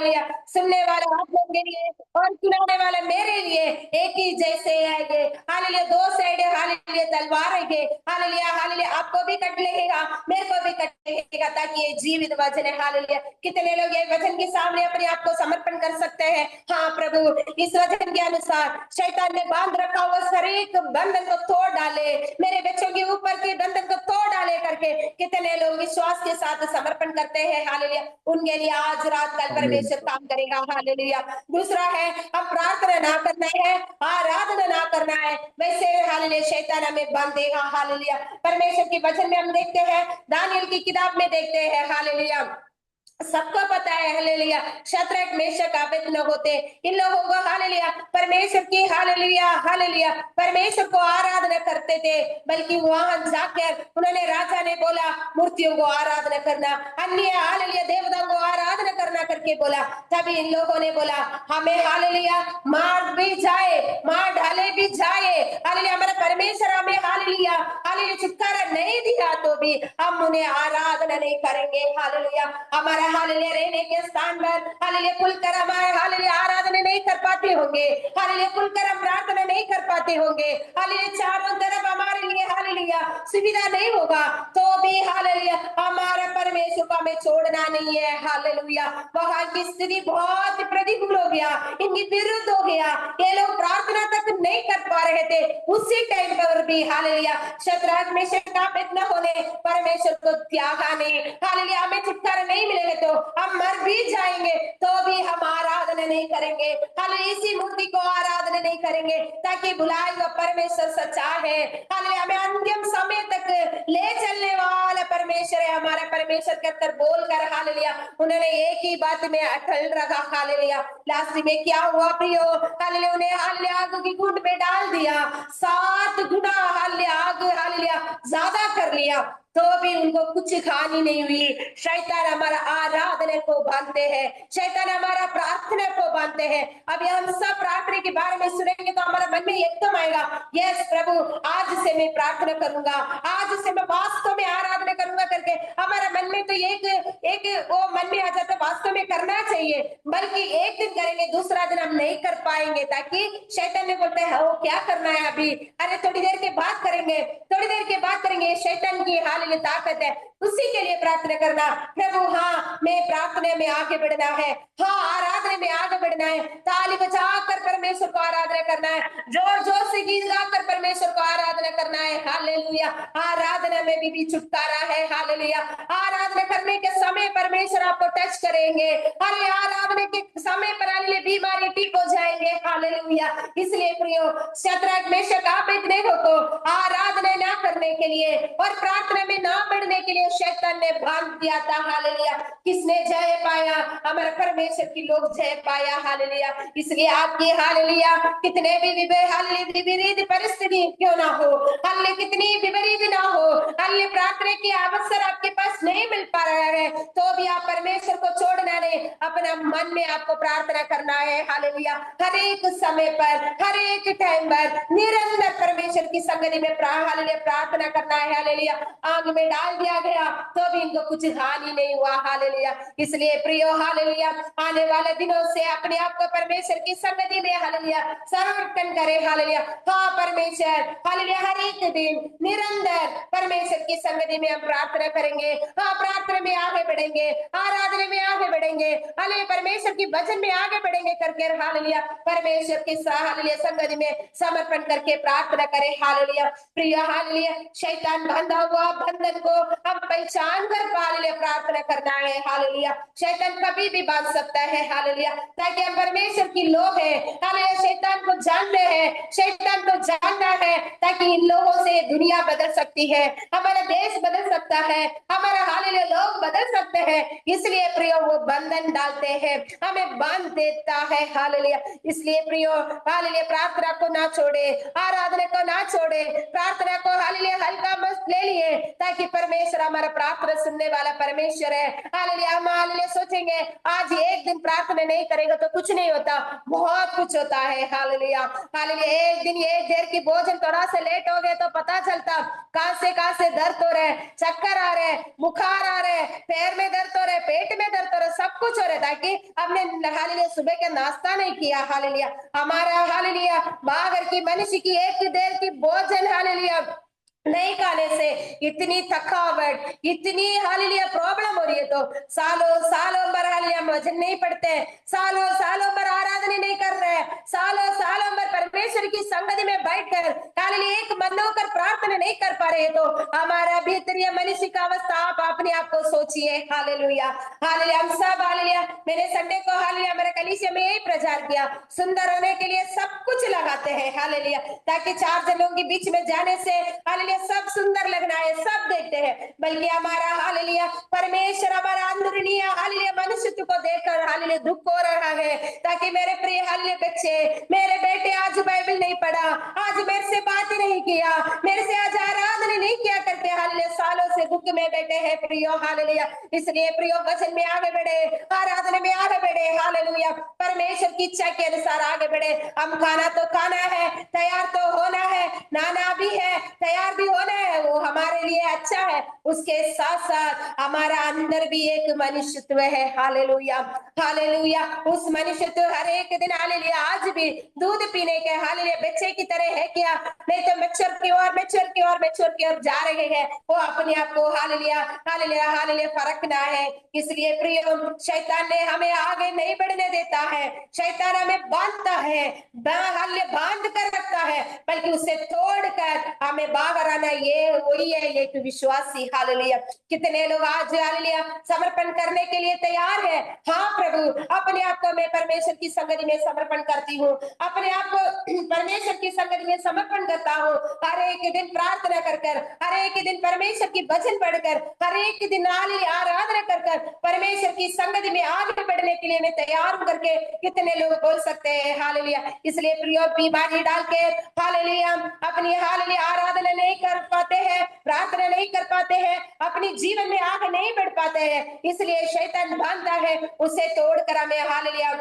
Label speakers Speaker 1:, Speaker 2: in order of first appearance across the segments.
Speaker 1: Hallelujah. सुनने वाले आप लोग के लिए और सुनाने वाला मेरे लिए एक ही जैसे है ये। हालेलुया, दो साइड है, हालेलुया तलवार है ये। हालेलुया हालेलुया, आपको भी कट लगेगा, मेरे को भी कट लगेगा, ताकि ये जीवित वचन है। हालेलुया, कितने लोग ये वचन के सामने अपने आप को समर्पण कर सकते हैं? हाँ प्रभु, इस वचन के अनुसार शैतान ने बांध रखा हुआ हर एक बंधन को तोड़ डाले, मेरे बच्चों के ऊपर के बंधन को तोड़ डाले करके कितने लोग विश्वास के साथ समर्पण करते हैं। हालेलुया, उनके लिए आज रात कल परमेश्वर काम करेगा। हालेलुया। दूसरा है, हम प्रार्थना ना करना है, आराधना ना करना है, वैसे हालेलुया शैतान हमें बांध देगा। हालेलुया, परमेश्वर के वचन में हम देखते हैं, दानियेल की किताब में देखते हैं, हालेलुया सबको पता है हालेलुया, शद्रक मेशक अबेदनगो होते, इन लोगों को हालेलुया परमेश्वर की हालेलुया हालेलुया परमेश्वर को आराधना करते थे, बल्कि वहां जाकर उन्होंने, राजा ने बोला मूर्तियों को आराधना करना, अन्य हालेलुया देवताओं को आराधना करना करके बोला। तभी इन लोगों ने बोला हमें हालेलुया मार भी जाए, मार डाले भी जाए, हालेलुया हमारा परमेश्वर हमें हालेलुया हालेलुया छुटकारा नहीं दिया तो भी हम उन्हें आराधना नहीं करेंगे। हालेलुया, हमारा हालेलुया रहने के स्थान पर हालेलुया खुलकर हमारे हालेलुया आराधना नहीं कर पाते होंगे, हालेलुया खुलकर हम प्रार्थना नहीं कर पाते होंगे, हालेलुया चारों तरफ हमारे लिए हालेलुया सुविधा नहीं होगा तो भी हालेलुया हमारा परमेश्वर को हमें छोड़ना नहीं है। हालेलुया, वहां की स्थिति बहुत प्रतिकूल हो गया, इनकी विरुद्ध हो गया, ये लोग प्रार्थना तक नहीं कर पा रहे थे, उसी टाइम पर भी हालेलुया शद्रक मेशक अबेदनगो ने परमेश्वर को त्यागा नहीं। हालेलुया, हमें छुटकारा नहीं मिलेगा तो हम मर भी जाएंगे तो भी हम आराधना नहीं करेंगे, हालेलुया इसी मूर्ति को आराधना नहीं करेंगे, ताकि बुलाए हुआ परमेश्वर सच्चा है। हालेलुया, हमें अंतिम समय तक ले चलने वाला परमेश्वर है हमारा परमेश्वर कहकर बोलकर हालेलुया उन्होंने एक ही बात में अटल रखा। हालेलुया, लास्ट में क्या हुआ प्रियो, हालेलुया उन्हें हालेलुया आग की घूंट में डाल दिया, 7 गुना हालेलुया आग हालेलुया ज्यादा कर लिया तो भी उनको कुछ हानि नहीं हुई। शैतान हमारा आराधना को बांधते हैं, शैतान हमारा प्रार्थना को बांधते हैं। अभी हम सब प्रार्थना के बारे में सुनेंगे तो हमारा मन में एकदम आएगा, यस प्रभु आज से मैं प्रार्थना करूंगा, आज से मैं वास्तव में आराधना करूंगा करके हमारा मन में तो एक वो मन में आ जाता, वास्तव में करना चाहिए, बल्कि एक दिन करेंगे दूसरा दिन हम नहीं कर पाएंगे, ताकि शैतान ने बोलता है वो क्या करना है अभी, अरे थोड़ी देर के बाद करेंगे, थोड़ी देर के बाद करेंगे, शैतान की हालेलुया ताकत है उसी के लिए प्रार्थना करना। प्रभु हाँ मैं प्रार्थना में आगे बढ़ना है, हाँ आराधना में आगे बढ़ना है, ताली बजाकर परमेश्वर को आराधना करना है, जोर जोर से गीत गाकर परमेश्वर को आराधना करना है। हालेलुया, आराधना में भी छुटकारा है। हालेलुया, आराधना करने के समय परमेश्वर आपको टच करेंगे, हालेलुया आराधना के समय पर हालेलुया बीमारी ठीक हो जाएंगे। हालेलुया, इसलिए प्रियो शद्रक मेशक अबेदनगो को आराधना ना करने के लिए और प्रार्थना में ना बढ़ने के लिए शैतान ने बांध दिया था। हालेलुया, किसने जय पाया? हमारे परमेश्वर की लोग जय पाया। हालेलुया, इसलिए आपकी हालेलुया कितने भी हालेलुया विपरीत परिस्थिति क्यों ना हो, हालेलुया कितनी विपरीत ना हो, हालेलुया प्रार्थना की अवसर आपके पास नहीं मिल पा रहा है तो भी आप परमेश्वर को छोड़ना नहीं, अपना मन में आपको प्रार्थना करना है। हालेलुया, हर एक समय पर हर एक टाइम पर निरंतर परमेश्वर की संगति में हालेलुया प्रार्थना करना है। हालेलुया, आग में डाल दिया गया तो भी इनको कुछ हानि नहीं हुआ। हालेलुया, इसलिए प्रियो हालेलुया आने वाले दिनों से अपने आप को परमेश्वर की संगति में हालेलुया समर्पण करें। हालेलुया, हाँ परमेश्वर हालेलुया हर एक दिन निरंतर परमेश्वर की संगति में हम प्रार्थना करेंगे, हाँ प्रार्थना में आगे बढ़ेंगे, आराधना में आगे बढ़ेंगे, हालेलुया परमेश्वर की वचन में आगे बढ़ेंगे करके हालेलुया परमेश्वर की हालेलुया संगति में समर्पण करके प्रार्थना करें। हालेलुया प्रिय हालेलुया शैतान बांधा हुआ बंधन को हम पहचान कर हालेलुया प्रार्थना करना है। हालेलुया, शैतान कभी भी बांध सकता है। हालेलुया, ताकि हम परमेश्वर की लोग हैं, हालेलुया शैतान को जानते हैं, शैतान को जानना है, ताकि इन लोगों से दुनिया बदल सकती है, हमारा देश बदल सकता है, हमारा हालेलुया लोग बदल सकते हैं, इसलिए प्रियो वो बंधन डालते हैं, हमें बांध देता है। हालेलुया, इसलिए प्रियो हालेलुया प्रार्थना को ना छोड़े, आराधना को ना छोड़े, प्रार्थना को हालेलुया हल्का मत ले लिए, ताकि परमेश्वर हमारा प्रार्थना सुनने वाला परमेश्वर है। हालेलुया, हम हालेलुया सोचेंगे आज एक दिन प्रार्थना नहीं करेगा तो कुछ नहीं होता, बहुत कुछ होता है। हालेलुया हालेलुया, एक दिन एक देर की भोजन थोड़ा सा लेट हो गए तो पता चलता कहां से दर्द हो रहा है, चक्कर आ रहे, बुखार आ रहे, पैर में दर्द हो रहे, पेट में दर्द हो रहा, सब कुछ हो रहा ताकि हमने हालेलुया सुबह का नाश्ता नहीं किया, हालेलुया हमारा हालेलुया बाहर की मनुष्य की एक देर की भोजन हालेलुया नहीं खाने से इतनी थकावट, इतनी हालेलुया प्रॉब्लम हो रही है, तो सालों सालों भर हालेलुया भजन नहीं पढ़ते, सालों सालों भर आराधना नहीं कर रहे, सालों सालों भर परमेश्वर की संगति में बैठकर हालेलुया एक मन होकर प्रार्थना नहीं कर पा रहे, तो हमारा भीतरीय मनुष्य का अवस्था आप अपने आप को सोचिए। हालेलुया हालेलुया हम सब हालेलुया मैंने संडे को हालेलुया मेरे कलीसिया में यही प्रचार किया, सुंदर होने के लिए सब कुछ लगाते हैं हालेलुया, ताकि चार जनों के बीच में जाने से हालेलुया सब सुंदर लगना है, सब देखते हैं, बल्कि हमारा हालेलुया परमेश्वर हमारा अंदरूनी हालेलुया मनुष्यत्व को देखकर हालेलुया दुख हो रहा है, ताकि मेरे प्रिय हालेलुया बच्चे, मेरे बेटे आज बाइबल नहीं पढ़ा, आज मेरे से बात ही नहीं किया, मेरे से आज आराधना नहीं किया करते, हालेलुया सालों से दुख में बैठे हैं प्रियो हालेलुया, इसलिए प्रियो वचन में आगे बढ़े, आराधना में आगे बढ़े, हालेलुया परमेश्वर की इच्छा के अनुसार आगे बढ़े। हम खाना तो खाना है, तैयार तो होना है, नाना भी है, तैयार भी होना है, वो हमारे लिए अच्छा है, उसके साथ साथ हमारा अंदर भी एक मनुष्यत्व है, हालेलुया हालेलुया उस मनुष्यत्व हर एक दिन हालेलुया आज भी दूध पीने के हालेलुया बच्चे की तरह है क्या, नहीं तो मैच्योर की ओर मैच्योर की ओर मैच्योर की ओर जा रहे हैं, वो अपने आप को हालेलुया हालेलुया हालेलुया फरकना है। इसलिए प्रिय शैतान ने हमें आगे नहीं बढ़ने देता है, शैतान हमें बांधता है, हालेलुया बांध कर रखता है, बल्कि उसे तोड़कर हमें बाहर आना, ये वही है एक विश्वासी। हालेलुया कितने लोग आज हालेलुया समर्पण करने के लिए तैयार है, हाँ प्रभु अपने आप को मैं परमेश्वर की संगति में समर्पण करती हूँ, अपने आप को परमेश्वर की संगति में समर्पण करता हूँ, हर एक दिन प्रार्थना कर कर, हर एक दिन परमेश्वर की वचन पढ़कर, हर एक दिन आराधना कर कर परमेश्वर की संगति में आगे बढ़ने के लिए मैं तैयार हूं करके कितने लोग बोल सकते हैं। हालेलुया इसलिए प्रियो बीमारी डाल के हालेलुया अपनी हालेलुया आराधना नहीं कर पाते हैं, प्रार्थना नहीं कर पाते हैं, अपनी जीवन में आगे नहीं बढ़ पाते हैं, इसलिए शैतान बांधता है, उसे तोड़कर हमें हालेलुया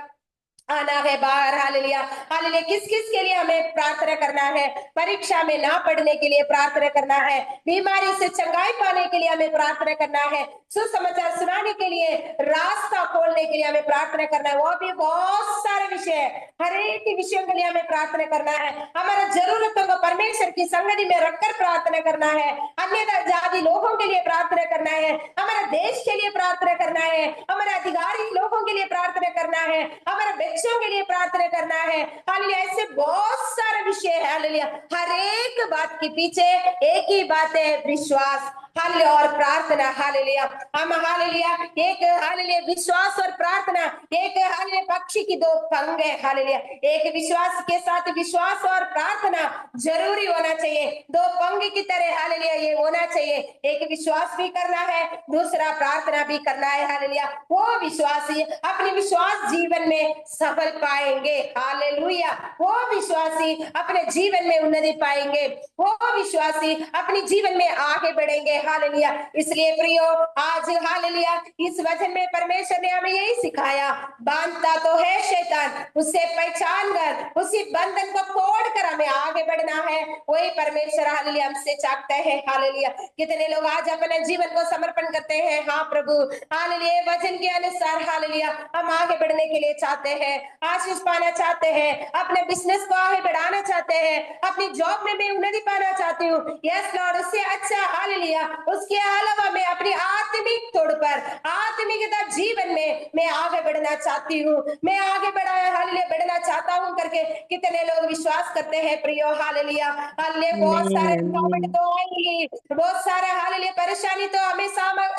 Speaker 1: आना है बाहर। हालेलुया हालेलुया किस किस के लिए हमें प्रार्थना करना है, परीक्षा में ना पढ़ने के लिए प्रार्थना करना है, बीमारी से चंगाई पाने के लिए हमें प्रार्थना करना है, सुसमाचार सुनाने के लिए, रास्ता खोलने के लिए हमें प्रार्थना करना है, वो भी बहुत सारे विषय है, हर एक विषयों के लिए हमें प्रार्थना करना है, हमारा जरूरतों को परमेश्वर की संगति में रखकर प्रार्थना करना है, अन्य जाति लोगों के लिए प्रार्थना करना है, हमारे देश के लिए प्रार्थना करना है, हमारे अधिकारी लोगों के लिए प्रार्थना करना है, हमारे बच्चों के लिए प्रार्थना करना है। हालेलुया ऐसे बहुत सारे विषय है, हालेलुया हर एक बात के पीछे एक ही बात है, विश्वास हालेलुया और प्रार्थना। हालेलुया हम हालेलुया एक हालेलुया विश्वास और प्रार्थना एक हालेलुया पक्षी की दो पंख है, हालेलुया एक विश्वास के साथ विश्वास और प्रार्थना जरूरी होना चाहिए, दो पंख की तरह हालेलुया ये होना चाहिए, एक विश्वास भी करना है, दूसरा प्रार्थना भी करना है। हालेलुया वो विश्वासी अपने विश्वास जीवन में सफल पाएंगे, हालेलुया वो विश्वासी अपने जीवन में उन्नति पाएंगे, वो विश्वासी अपने जीवन में आगे बढ़ेंगे। हालेलुया इसलिए प्रियो आज हालेलुया इस वचन में परमेश्वर ने हमें यही सिखाया, बांधता तो है शैतान, उसे पहचान कर उसी बंधन को तोड़कर हमें आगे बढ़ना है, वही परमेश्वर हालेलुया हमसे चाहता है। हालेलुया कितने लोग आज अपने जीवन को समर्पण करते हैं, हाँ प्रभु हालेलुया वचन के अनुसार हालेलुया हम आगे बढ़ने के लिए चाहते हैं, आशीष पाना चाहते हैं, अपने बिजनेस को आगे बढ़ाना चाहते हैं, अपनी जॉब में मैं उन्नति पाना चाहती हूँ, यस लॉर्ड उससे अच्छा हालेलुया उसके अलावा मैं अपनी आत्मिक तौर पर आत्मिकता जीवन में मैं आगे बढ़ना चाहती हूँ, मैं आगे हालेलुया बढ़ना चाहता हूँ करके कितने लोग विश्वास करते हैं प्रियो। हालेलुया हालेलुया बहुत सारे रुकावट तो आएंगी, बहुत सारे हालेलुया परेशानी तो हमें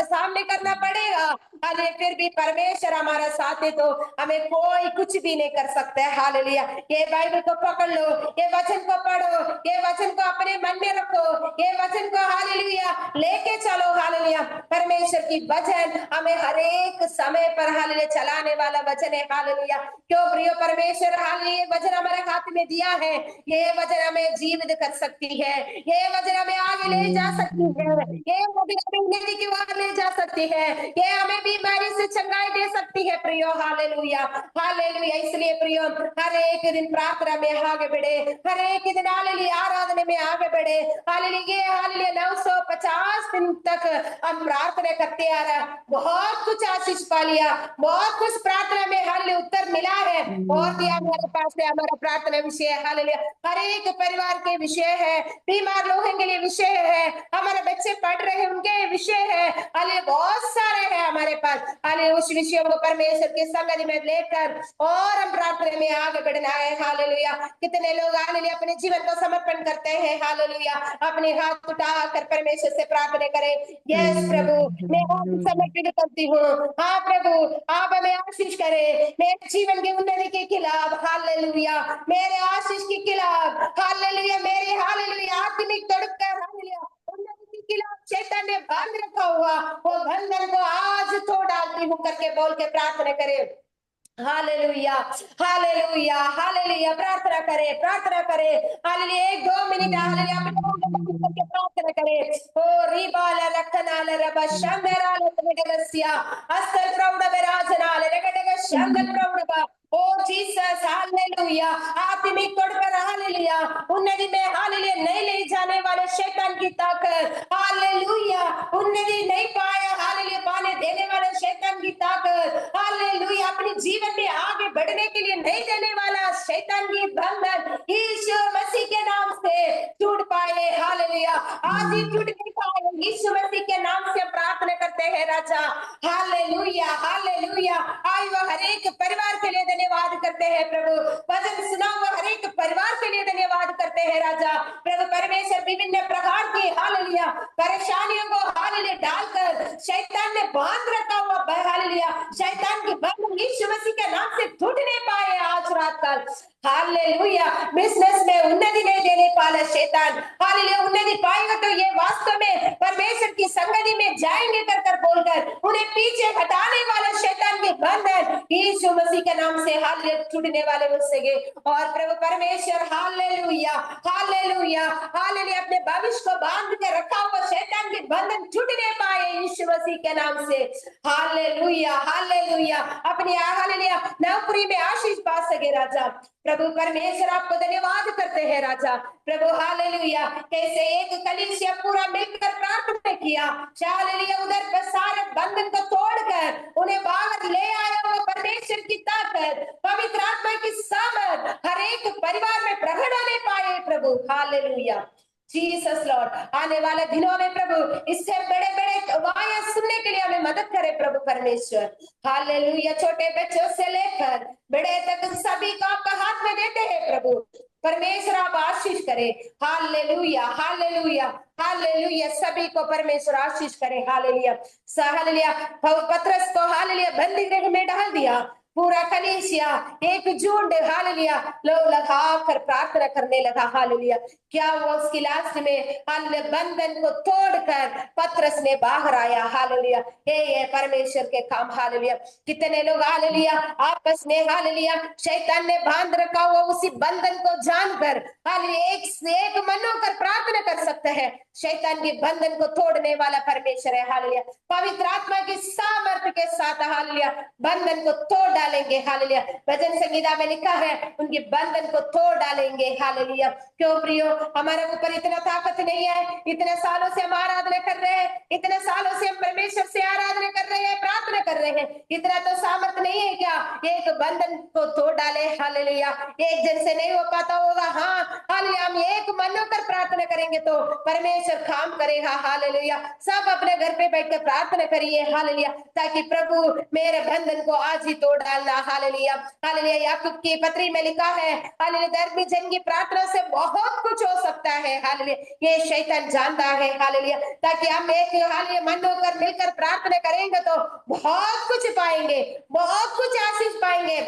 Speaker 1: सामने करना पड़ेगा, अरे फिर भी परमेश्वर हमारा साथ है तो हमें कोई कुछ भी नहीं कर सकता है। हालेलुया ये बाइबल को पकड़ लो, ये वचन को पढ़ो, ये वचन को अपने मन में रखो, ये वचन को हालेलुया लेके चलो। हालेलुया परमेश्वर की वचन हमें हर एक समय पर हालेलुया चलाने वाला वचन है। हालेलुया क्यों प्रियो परमेश्वर हालेलुया वचन हमारे हाथ में दिया है, ये वचन हमें जीवित कर सकती है, ये वचन हमें आगे ले जा सकती है, ये वचन हमें उन्नति की ओर ले जा सकती है, ये हमें बीमारी से चंगाई दे सकती है प्रियो। हालेलुया हालेलुया इसलिए प्रियो हर एक दिन प्रार्थना में आगे बढ़े, हर एक दिन हालेलुया आराधना में आगे बढ़े। हालेलुया 950 50 दिन तक हम प्रार्थना करते आ रहा, बहुत कुछ आशीष पा लिया, बहुत कुछ प्रार्थना में हालेलुया उत्तर मिला है। और भी हमारे पास है, हमारा प्रार्थना विषय है हालेलुया, हर एक परिवार के विषय है, बीमार लोगों के लिए विषय है, हमारे बच्चे पढ़ रहे हैं उनके विषय है हालेलुया, बहुत सारे हैं हमारे पास हालेलुया। उस विषयों को परमेश्वर के संगति में लेकर और हम प्रार्थना में आगे बढ़ना है हालेलुया। कितने लोग हालेलुया अपने जीवन को समर्पण करते हैं हालेलुया, अपने हाथ उठाकर परमेश्वर से प्रार्थना करें, यस प्रभु मैं आप समर्पित करती हूँ, हाँ प्रभु आप हमें आशीष करें, मेरे जीवन की उन्नति के खिलाफ हालेलुया, मेरे आशीष के खिलाफ हालेलुया, मेरे हालेलुया आत्मिक तड़प कर हालेलुया उन्नति के खिलाफ शैतान ने बांध रखा हुआ वो बंधन को आज तोड़ डालती हूँ करके बोल के प्रार्थना करें। हालेलुया हालेलुया हालेलुया, प्रार्थना करें प्रार्थना करें हालेलुया, 1-2 मिनट हालेलुया अपने मुंह को बंद करके प्रार्थना करें। ओ रिबाला रखनाल रबा शंदराल तगदस्या अस्तर प्रौढ़ विराजनाल रगडग शंदल प्रौढ़ ओ जीसस हालेलुया, आत्मिक तौर पर हालेलुया उन्नति में हालेलुया नहीं ले जाने वाले शैतान की ताकत हालेलुया, उन्नति नहीं पाया हालेलुया पाने देने वाले शैतान की ताकत हालेलुया, अपने जीवन में आगे बढ़ने के लिए नहीं देने वाला शैतान की बंधन यीशु मसीह के नाम से टूट पाए हालेलुया, आज ही टूट नहीं पाए यीशु मसीह के नाम से प्रार्थना करते हैं राजा हालेलुया हालेलुया। आज वो हर एक परिवार के लिए धन्यवाद करते हैं प्रभु, वचन सुना हुआ हर एक परिवार के लिए धन्यवाद करते हैं राजा प्रभु परमेश्वर, विभिन्न प्रकार की हालेलुया परेशानियों को हालेलुया डालकर शैतान ने बांध रखा हुआ हालेलुया, शैतान की बंधन यीशु मसीह के नाम से टूट नहीं पाए आज रात कल हालेलुया। बिजनेस में उन्नति नहीं देने वाला शैतान हालेलुया, उन्नति पाएंगे तो ये वास्तव में परमेश्वर की संगति में जाएंगे कर कर बोलकर उन्हें पीछे हटाने वाला शैतान के बंधन यीशु मसीह के नाम से हालेलुया टूटने वाले मुझसे और प्रभु परमेश्वर हालेलुया हालेलुया हालेलुया, अपने भविष्य को बांध के रखा हुआ शैतान के बंधन टूटने पाए यीशु मसीह के नाम से हालेलुया हालेलुया, अपनी हालेलुया नौकरी में आशीष पा सके राजा प्रभु परमेश्वर, आपको धन्यवाद करते हैं राजा प्रभु हालेलुया। कैसे एक कलीसिया पूरा मिलकर प्रार्थना किया हालेलुया, उधर पर सारे बंधन को तोड़कर उन्हें बाहर ले आया वो परमेश्वर की ताकत पवित्र आत्मा की सामर्थ हर एक परिवार में प्रकट होने पाए प्रभु हालेलुया जीसस लॉर्ड। आने वाले दिनों में प्रभु इससे बड़े बड़े वाया सुनने के लिए हमें मदद करे प्रभु परमेश्वर हालेलुया, छोटे बच्चों से लेकर बड़े तक सभी को आपका हाथ में देते हैं प्रभु परमेश्वर, आप आशीष करें हालेलुया हालेलुया हालेलुया, सभी को परमेश्वर आशीष करे हालेलुया हालेलुया। पतरस को हालेलुया बंदी गृह में डाल दिया, पूरा कलीसिया एक झुंड हालेलुया लोग लगा कर प्रार्थना करने लगा हालेलुया, क्या वो उसकी लास्ट में हालेलुया बंधन को तोड़कर पतरस ने बाहर आया हालेलुया, ये परमेश्वर के काम हालेलुया। कितने लोग हालेलुया आपस में हालेलुया शैतान ने बांध रखा हुआ उसी बंधन को जानकर हालेलुया एक से एक मन होकर प्रार्थना कर सकते हैं, शैतान के बंधन को तोड़ने वाला परमेश्वर है हालेलुया, पवित्र आत्मा की सामर्थ्य के साथ हालेलुया बंधन को तोड़ डालेंगे हालेलुया। भजन संगीता में लिखा है उनके बंधन को तोड़ डालेंगे हालेलुया। क्यों प्रियो, हमारे ऊपर इतना ताकत नहीं है, इतने सालों से हम आराधना कर रहे हैं, इतने सालों से हम परमेश्वर से आराधना कर रहे हैं, प्रार्थना कर रहे हैं, इतना तो सामर्थ नहीं है क्या एक बंधन को तोड़ डाले हालेलुया। एक जन से नहीं हो पाता होगा, हाँ हालेलुया, हम एक मन होकर प्रार्थना करेंगे तो परमेश्वर काम करेगा हालेलुया। सब अपने घर पे बैठ कर प्रार्थना करिए हालेलुया, ताकि प्रभु मेरे बंधन को आज ही तोड़ डालना हालेलुया हालेलुया। याकूब की पत्री में लिखा है हालेलुया, धर्मी जन की प्रार्थना से बहुत कुछ हो सकता है हालेलुया, ये शैतान जानता है हालेलुया, ताकि हम एक हालेलुया मन होकर मिलकर प्रार्थना करेंगे तो बहुत कुछ पाएंगे, बहुत कुछ आशीष पाएंगे,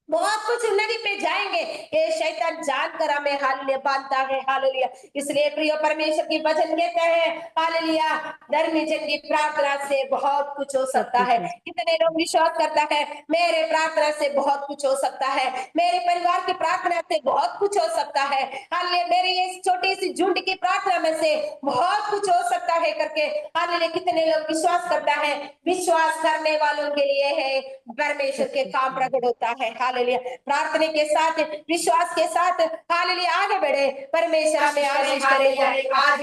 Speaker 1: बहुत कुछ उन्नति पे जाएंगे, ये शैतान जानकर हमें हालेलुया बांधता है हालेलुया। इसलिए प्रिय परमेश्वर की वचन कहते हैं हालेलुया, धर्मी जन की प्रार्थना से बहुत कुछ हो सकता है। कितने लोग विश्वास करता है मेरे प्रार्थना से बहुत कुछ हो सकता है, मेरे परिवार की प्रार्थना से बहुत कुछ हो सकता है हालेलुया, मेरी इस छोटी सी झुंड की प्रार्थना में से बहुत कुछ हो सकता है करके हालेलुया। कितने लोग विश्वास करता है, विश्वास करने वालों के लिए है परमेश्वर के काम प्रकट होता है हालेलुया। प्रार्थना के साथ विश्वास के साथ हालेलुया आगे बढ़े, परमेश्वर हमें आशीष करेगा। आज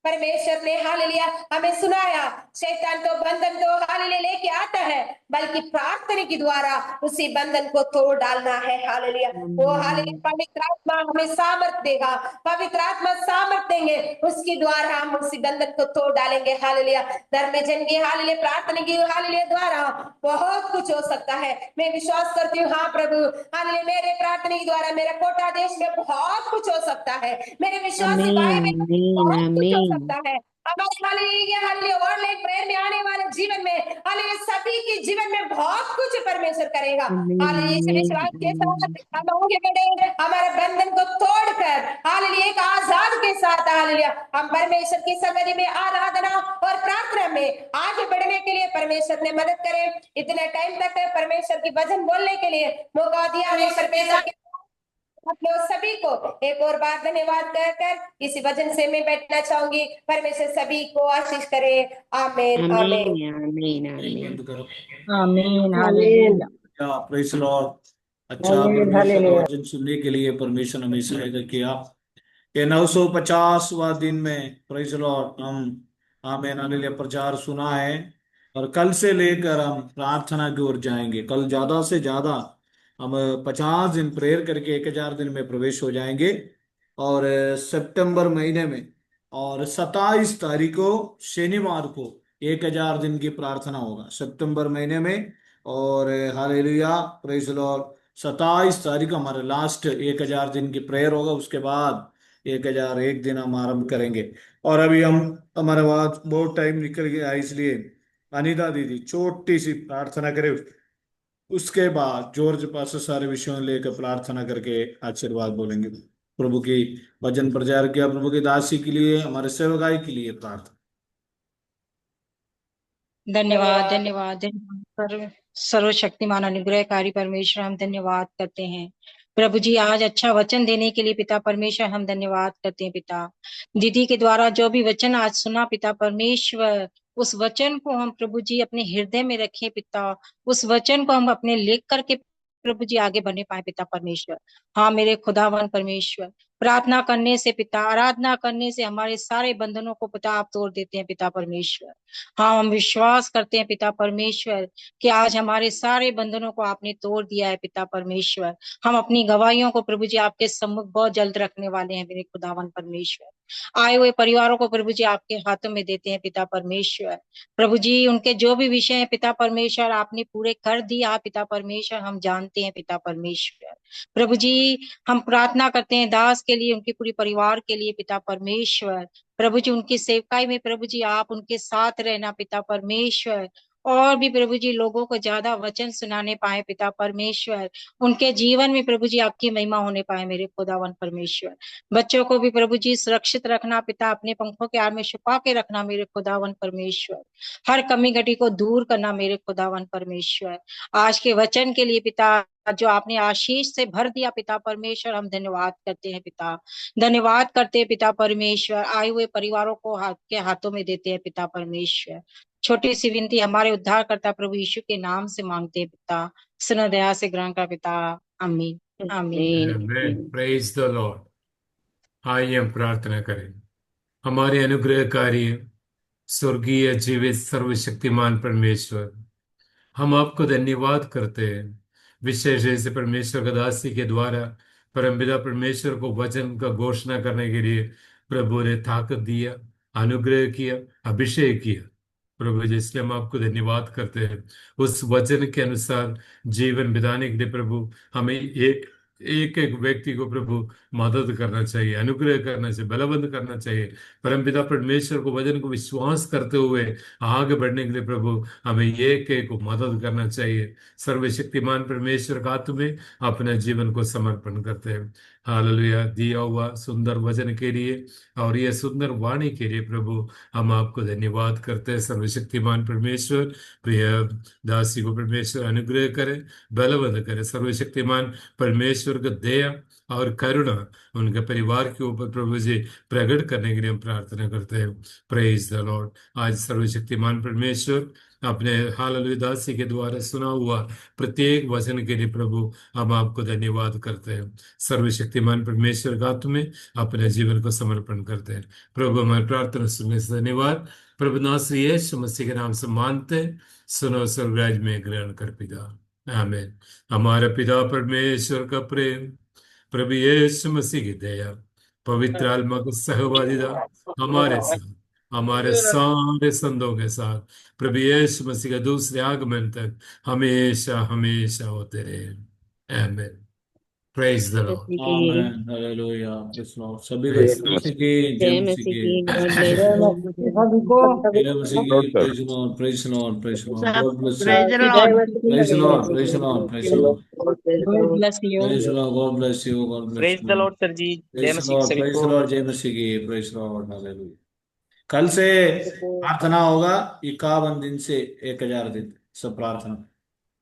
Speaker 1: परमेश्वर ने हालेलुया हमें सुनाया, शैतान तो बंधन तो हालेलुया लेके आता है, बल्कि प्रार्थना के द्वारा उसी बंधन को तोड़ डालना है। हालेलुया वो हालेलुया
Speaker 2: आमीन
Speaker 1: पवित्र आत्मा हमें सामर्थ देगा, पवित्र आत्मा सामर्थ देंगे, उसके द्वारा हम उसी बंधन को तोड़ डालेंगे। हालेलुया धर्म जन की हालेलुया प्रार्थना की हालेलुया द्वारा बहुत कुछ हो सकता है। मैं विश्वास करती हूँ, हाँ प्रभु हालेलुया मेरे प्रार्थना के द्वारा मेरे कोटा देश में बहुत कुछ हो सकता है, मेरे विश्वासी भाई
Speaker 2: आमीन
Speaker 1: बहन
Speaker 2: आमीन
Speaker 1: बहुत कुछ हो
Speaker 2: आमीन
Speaker 1: सकता है। हमारे हालेलुया हालेलुया ऑनलाइन प्रेयर में आने वाले जीवन में हालेलुया सभी के जीवन में बहुत कुछ परमेश्वर करेगा।
Speaker 2: आमीन
Speaker 1: हालेलुया इस
Speaker 2: आमीन
Speaker 1: विश्वास के साथ
Speaker 2: आमीन
Speaker 1: हम आगे बढ़े, हमारे बंधन को तोड़कर हालेलुया एक आजाद के साथ हालेलुया हम परमेश्वर की संगति में आराधना और प्रार्थना में आगे बढ़ने के लिए परमेश्वर ने मदद करे। इतने टाइम तक परमेश्वर की वचन बोलने के लिए मौका दिया है परमेश्वर के आप लोग सभी को एक और बार धन्यवाद कहकर इसी वचन से मैं बैठना चाहूंगी। परमेश्वर सभी को आशीष करे। आमीन आमीन।
Speaker 2: आमीन आमीन आमीन
Speaker 3: बंद करो।
Speaker 4: आमीन
Speaker 2: आमीन
Speaker 4: हालेलुया
Speaker 3: प्रेज लॉर्ड। अच्छा,
Speaker 4: आमीन
Speaker 3: परमेश्वर का
Speaker 4: हालेलुया
Speaker 3: वचन सुनने के लिए परमेश्वर हमें सहायता किया। ये 950वां दिन में प्रेज लॉर्ड हम आमीन हालेलुया प्रचार सुना है, और कल से लेकर हम प्रार्थना की ओर जाएंगे। कल ज्यादा से ज्यादा हम 50 दिन प्रेयर करके 1000 दिन में प्रवेश हो जाएंगे। और सितंबर महीने में और 27 तारीख को शनिवार को 1000 दिन की प्रार्थना होगा सितंबर महीने में। और हालेलुया प्रेज लॉर्ड 27 तारीख को हमारा लास्ट 1000 दिन की प्रेयर होगा। उसके बाद 1001 दिन हम आरंभ करेंगे। और अभी हम हमारे पास बहुत टाइम निकल गया है, इसलिए अनिता दीदी छोटी सी प्रार्थना करें। उसके बाद जॉर्ज पास सारे विषयों लेकर प्रार्थना करके आशीर्वाद बोलेंगे। प्रभु की वचन प्रचार किया, प्रभु की दासी के लिए, हमारे सेवकाई के लिए प्रार्थना।
Speaker 4: धन्यवाद
Speaker 1: धन्यवाद।
Speaker 4: धन्यवाद धन्यवाद सर्वशक्तिमान अनुग्रहकारी परमेश्वर हम धन्यवाद करते हैं प्रभु जी। आज अच्छा वचन देने के लिए पिता परमेश्वर हम धन्यवाद करते हैं पिता। दीदी के द्वारा जो भी वचन आज सुना पिता परमेश्वर, उस वचन को हम प्रभु जी अपने हृदय में रखें पिता। उस वचन को हम अपने लिख करके प्रभु जी आगे बढ़ने पाए पिता परमेश्वर। हाँ मेरे खुदावन परमेश्वर, प्रार्थना करने से पिता, आराधना करने से हमारे सारे बंधनों को पिता आप तोड़ देते हैं पिता परमेश्वर। हाँ हम विश्वास करते हैं पिता परमेश्वर कि आज हमारे सारे बंधनों को आपने तोड़ दिया है पिता परमेश्वर। हम अपनी गवाहियों को प्रभु जी आपके सम्मुख बहुत जल्द रखने वाले हैं मेरे खुदावन परमेश्वर। आए हुए परिवारों को प्रभु जी आपके हाथों में देते हैं पिता परमेश्वर। प्रभु जी उनके जो भी विषय है पिता परमेश्वर आपने पूरे कर दिया पिता परमेश्वर, हम जानते हैं पिता परमेश्वर। प्रभु जी हम प्रार्थना करते हैं दास के लिए, उनके पूरी परिवार के लिए पिता परमेश्वर। प्रभु जी उनकी सेवकाई में प्रभु जी आप उनके साथ रहना पिता परमेश्वर। और भी प्रभु जी लोगों को ज्यादा वचन सुनाने पाए पिता परमेश्वर। उनके जीवन में प्रभु जी आपकी महिमा होने पाए मेरे खुदावन परमेश्वर। बच्चों को भी प्रभु जी सुरक्षित रखना पिता, अपने पंखों के आड़ में छुपा के रखना मेरे खुदावन परमेश्वर। हर कमी घटी को दूर करना मेरे खुदावन परमेश्वर। आज के वचन के लिए पिता जो आपने आशीष से भर दिया पिता परमेश्वर, हम धन्यवाद करते हैं पिता। धन्यवाद करते हैं पिता परमेश्वर। आए हुए परिवारों को हाथ के हाथों में देते हैं पिता परमेश्वर। छोटी सी विनती हमारे उद्धारकर्ता प्रभु यीशु के नाम से मांगते हैं पिता, सुनो दया से ग्रहण का पिता। आमीन आमीन।
Speaker 2: आमीन
Speaker 5: प्रेज द लॉर्ड। आइए हम प्रार्थना करें। हमारे अनुग्रहकारी स्वर्गीय जीवित सर्वशक्तिमान परमेश्वर, हम आपको धन्यवाद करते हैं विशेष रूप से परमेश्वर का दासी के द्वारा परमपिता परमेश्वर को वचन का घोषणा करने के लिए प्रभु ने ताकत दिया, अनुग्रह किया, अभिषेक किया। प्रभु जी इसलिए हम आपको धन्यवाद करते हैं। उस वचन के अनुसार जीवन बिताने के लिए प्रभु हमें एक एक एक व्यक्ति को प्रभु मदद करना चाहिए, अनुग्रह करना चाहिए, बलवंत करना चाहिए। परमपिता परमेश्वर को वचन को विश्वास करते हुए आगे बढ़ने के लिए प्रभु हमें एक एक को मदद करना चाहिए। सर्वशक्तिमान परमेश्वर का तुम्हें अपने जीवन को समर्पण करते हैं। हालेलुया। दिया हुआ सुंदर वचन के लिए और ये सुंदर वाणी के लिए प्रभु हम आपको धन्यवाद करते हैं। सर्वशक्तिमान परमेश्वर प्रिय दासी को परमेश्वर अनुग्रह करे, बलवंत करे। सर्वशक्तिमान परमेश्वर का दया और करुणा उनके परिवार के ऊपर प्रभु जी प्रकट करने के लिए हम प्रार्थना करते हैं। Praise the Lord. आज सर्वशक्तिमान परमेश्वर अपने हालेलुया दासी के द्वारा सुना हुआ प्रत्येक वचन के लिए प्रभु हम आपको धन्यवाद करते हैं। सर्वशक्तिमान परमेश्वर का तुम्हें अपने जीवन को समर्पण करते हैं। प्रभु हमारी प्रार्थना सुनने से धन्यवाद। प्रभु नासरी यीशु मसीह के नाम से मानते हैं। सुनो स्वर्गराज में ग्रहण कर पिता। आमीन। हमारे पिता परमेश्वर का प्रेम, प्रभु यीशु मसीह की दया, पवित्र आत्मा की सहभागिता हमारे साथ, हमारे सारे संतों के साथ, प्रभु यीशु मसीह के दूसरे आगमन तक हमेशा हमेशा होते रहे। आमीन। Praise the Lord.
Speaker 3: Amen, hallelujah, praise Lord. सभी को
Speaker 5: प्रेज
Speaker 3: जय मसीह की, जय मसीह की,
Speaker 4: जय मसीह सभी को।
Speaker 3: जय मसीह की। Praise Lord, praise Lord, praise Lord. God bless you.
Speaker 2: Praise the
Speaker 4: जय
Speaker 2: Lord.
Speaker 4: मसीह
Speaker 3: प्रेज़
Speaker 4: की।
Speaker 3: Lord, praise Lord, praise Lord,
Speaker 4: God bless you.
Speaker 3: Praise Lord. God bless you, God bless
Speaker 2: Praise the
Speaker 3: you.
Speaker 2: Lord, sir जी। जय
Speaker 3: praise
Speaker 2: मसीह
Speaker 3: Lord,
Speaker 2: सभी
Speaker 3: praise
Speaker 2: को।
Speaker 3: Lord, जय मसीह की, praise Lord, hallelujah. कल से प्रार्थना होगा 51 दिन से 1000 दिन, सब प्रार्थना।